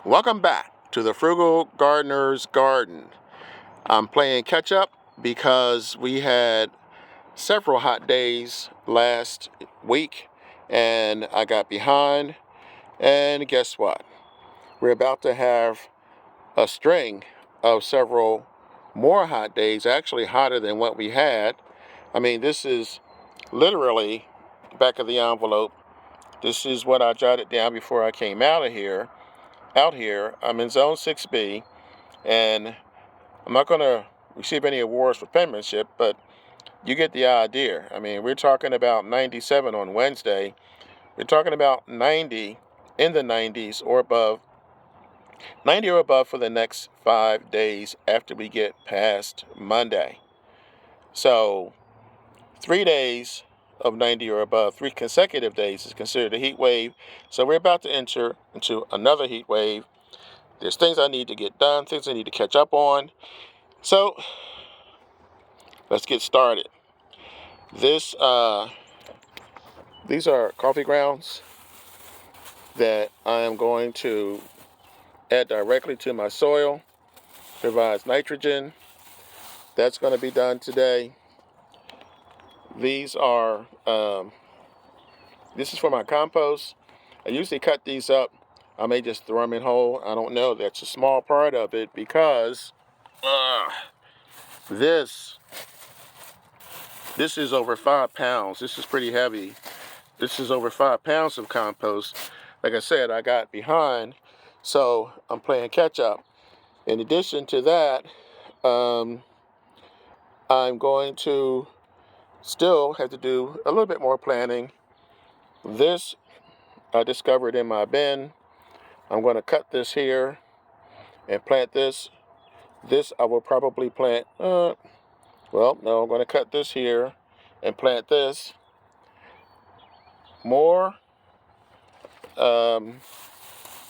Welcome back to the Frugal Gardener's Garden. I'm playing catch up because we had several hot days last week and I got behind. And guess what? We're about to have a string of several more hot days, actually hotter than what we had. I mean, this is literally back of the envelope. This is what I jotted down before I came out here. I'm in Zone 6B, and I'm not going to receive any awards for penmanship, but you get the idea. I mean, we're talking about 97 on Wednesday. We're talking about 90 in the 90s or above, 90 or above for the next 5 days after we get past Monday. So 3 days of 90 or above, 3 consecutive days is considered a heat wave. So we're about to enter into another heat wave. There's things I need to get done, things I need to catch up on. So let's get started. These are coffee grounds that I am going to add directly to my soil. Provides nitrogen. That's going to be done today. These are, this is for my compost. I usually cut these up. I may just throw them in whole. I don't know. That's a small part of it because this is over 5 pounds. This is pretty heavy. This is over 5 pounds of compost. Like I said, I got behind, so I'm playing catch up. In addition to that, I'm going to still have to do a little bit more planning. This I discovered in my bin. I'm going to cut this here and plant this. This I will probably plant, I'm going to cut this here and plant this. More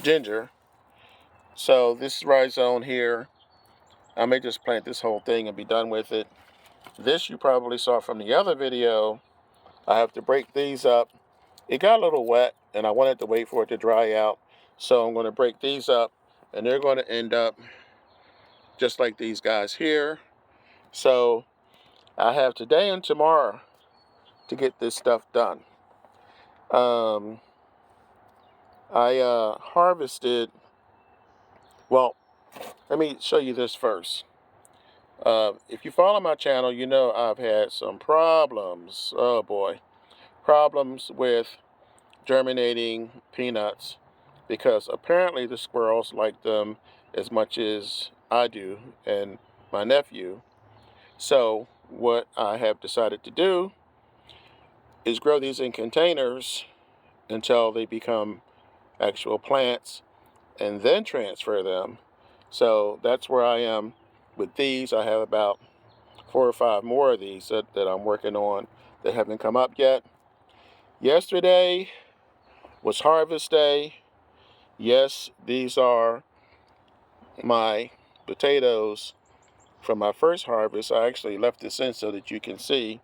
ginger. So this rhizome here, I may just plant this whole thing and be done with it. This you probably saw from the other video. I have to break these up. It got a little wet and I wanted to wait for it to dry out. So I'm going to break these up and they're going to end up just like these guys here. So I have today and tomorrow to get this stuff done. I harvested, well, let me show you this first. If you follow my channel, you know I've had some problems. Oh boy. Problems with germinating peanuts because apparently the squirrels like them as much as I do and my nephew. So what I have decided to do is grow these in containers until they become actual plants and then transfer them. So that's where I am with these. I have about 4 or 5 more of these that I'm working on that haven't come up yet. Yesterday was harvest day. Yes, these are my potatoes from my first harvest. I actually left this in so that you can see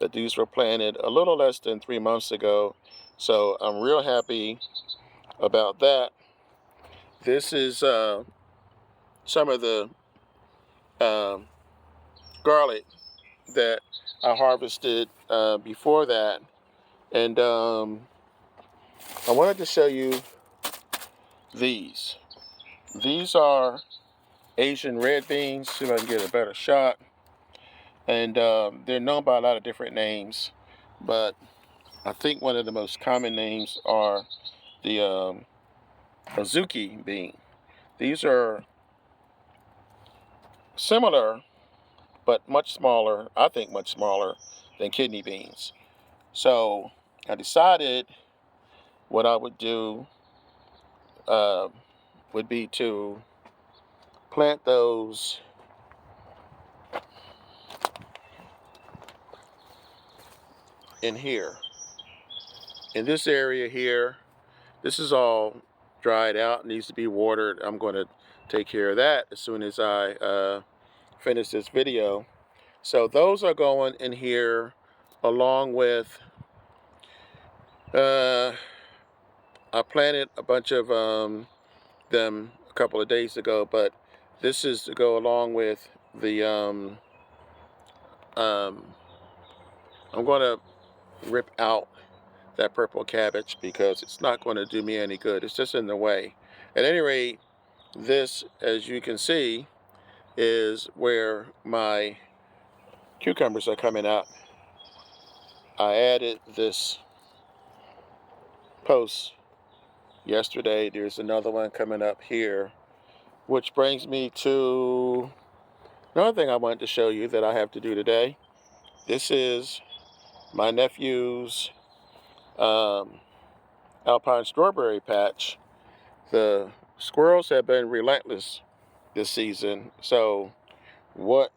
that these were planted a little less than 3 months ago. So I'm real happy about that. This is some of the garlic that I harvested before that. And I wanted to show you these. These are Asian red beans. See if I can get a better shot. And they're known by a lot of different names, but I think one of the most common names are the Azuki bean. These are similar, but much smaller, I think much smaller than kidney beans. So I decided what I would do would be to plant those in here. In this area here, this is all dried out, needs to be watered. I'm going to take care of that as soon as I finish this video. So those are going in here along with, I planted a bunch of them a couple of days ago, but this is to go along with the I'm going to rip out that purple cabbage because it's not going to do me any good. It's just in the way. At any rate, this, as you can see, is where my cucumbers are coming up. I added this post yesterday. There's another one coming up here, which brings me to another thing I wanted to show you that I have to do today. This is my nephew's alpine strawberry patch. The squirrels have been relentless this season, so what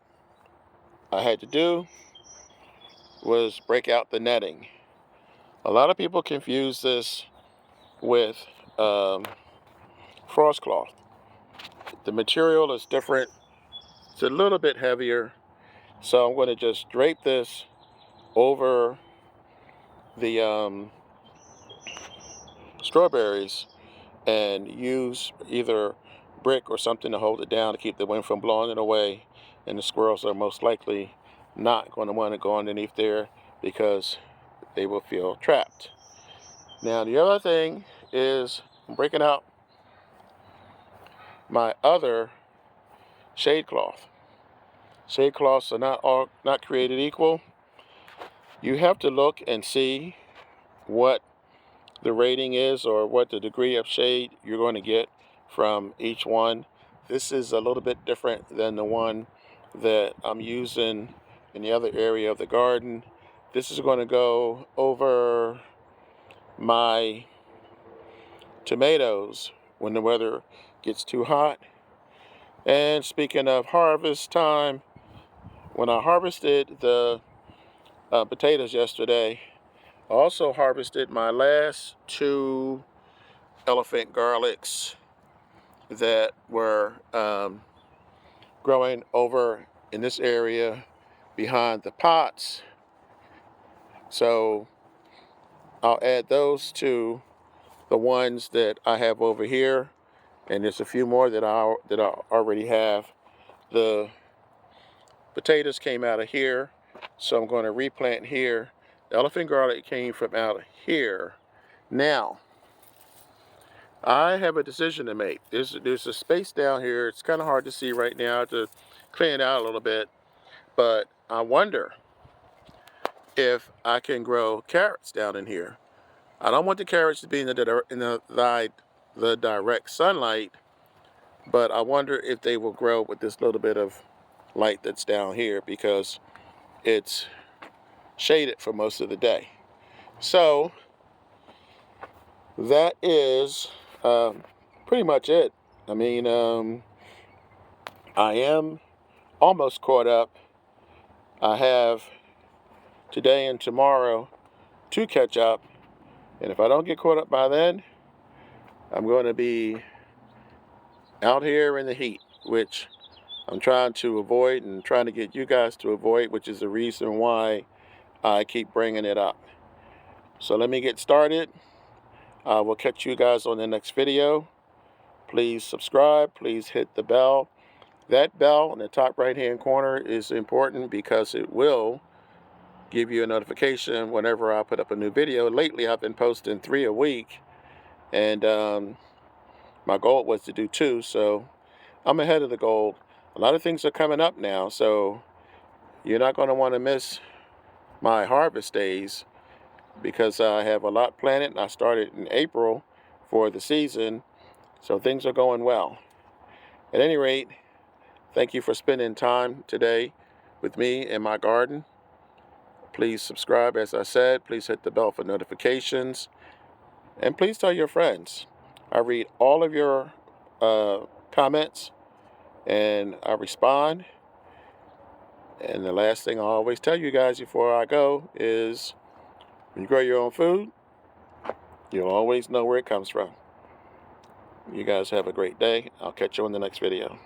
I had to do was break out the netting. A lot of people confuse this with frost cloth. The material is different. It's a little bit heavier, so I'm going to just drape this over the strawberries and use either brick or something to hold it down to keep the wind from blowing it away, and the squirrels are most likely not going to want to go underneath there because they will feel trapped. Now the other thing is I'm breaking out my other shade cloth. Shade cloths are not created equal. You have to look and see what the rating is or what the degree of shade you're going to get from each one. This is a little bit different than the one that I'm using in the other area of the garden. This is going to go over my tomatoes when the weather gets too hot. And speaking of harvest time, when I harvested the potatoes yesterday, I also harvested my last 2 elephant garlics that were growing over in this area behind the pots. So I'll add those to the ones that I have over here, and there's a few more that I already have. The potatoes came out of here, so I'm going to replant here. The elephant garlic came from out here. Now, I have a decision to make. There's a space down here. It's kind of hard to see right now to clean it out a little bit, but I wonder if I can grow carrots down in here. I don't want the carrots to be in the direct sunlight, but I wonder if they will grow with this little bit of light that's down here because it's shaded for most of the day. So that is pretty much it. I mean, I am almost caught up. I have today and tomorrow to catch up, and if I don't get caught up by then, I'm going to be out here in the heat, which I'm trying to avoid and trying to get you guys to avoid, which is the reason why I keep bringing it up. So let me get started. I will catch you guys on the next video. Please subscribe. Please hit the bell. That bell in the top right hand corner is important because it will give you a notification whenever I put up a new video. Lately I've been posting 3 a week, and my goal was to do 2, so I'm ahead of the goal. A lot of things are coming up now, so you're not going to want to miss my harvest days because I have a lot planted, and I started in April for the season, so things are going well. At any rate, thank you for spending time today with me in my garden. Please subscribe, as I said. Please hit the bell for notifications. And please tell your friends. I read all of your comments, and I respond. And the last thing I always tell you guys before I go is, when you grow your own food, you'll always know where it comes from. You guys have a great day. I'll catch you on the next video.